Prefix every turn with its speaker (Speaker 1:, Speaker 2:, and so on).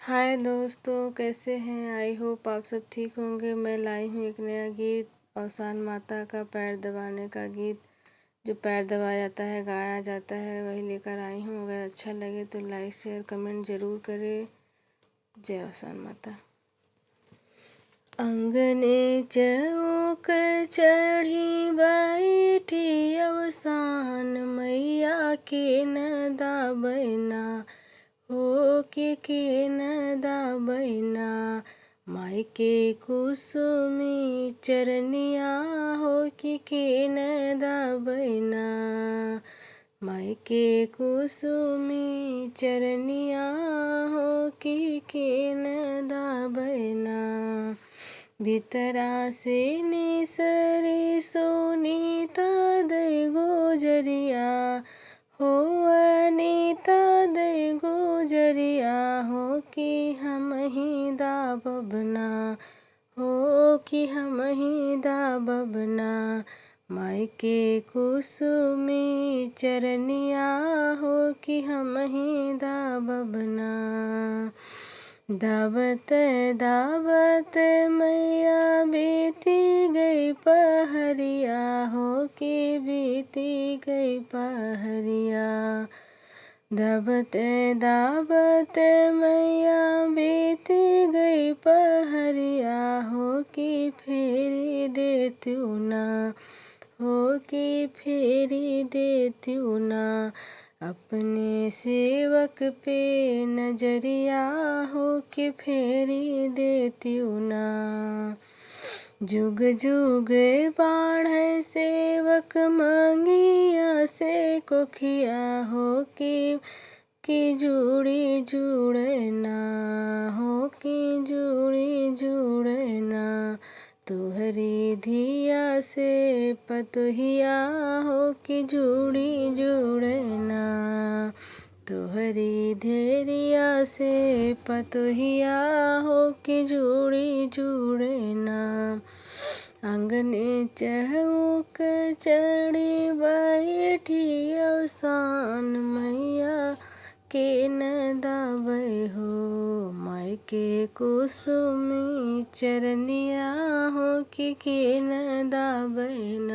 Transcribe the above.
Speaker 1: हाय दोस्तों, कैसे हैं। आई होप आप सब ठीक होंगे। मैं लाई हूँ एक नया गीत, औसान माता का पैर दबाने का गीत। जो पैर दबाया जाता है, गाया जाता है, वही लेकर आई हूँ। अगर अच्छा लगे तो लाइक शेयर कमेंट ज़रूर करें। जय औसान माता। अंगने चौक चढ़ी बैठी औसान मैया के न दाबैना हो के न दाबैना। माई के कुसुमी चरनिया हो के न दाबैना। माई के कुसुमी चरनिया हो के न दाबैना। भीतरा से निसरे सोनीता दे गोजरिया हो अनीता दे गोजरिया हो कि हम ही दाबबना हो कि हम ही दाबबना। माई के कुसुमी चरनिया हो कि हम ही दाबबना। दावत दावत मैया बीती गई पहरिया हो कि बीती गई पहरिया। दावत दावत मैया बीती गई पहरिया हो कि फेरी देत्यू ना हो कि फेरी देत्यू ना। अपने सेवक पे नजरिया हो कि फेरी देत्यू ना। जुग जुग बाढ़ सेवक मांगिया से कोखिया हो कि जुड़ी जुड़ना हो कि जुड़ी जुड़ना। तुहरी धिया से पतोहिया हो कि जुड़ी जुड़ना। तुहरी धेरिया से पतोहिया हो कि जुड़ी जुड़ना। अंगने चौक चढ़ी बैठी औसान मैया के न दाबै हो। माई के कुसुमी चरनिया हो कि के न दाबै ना।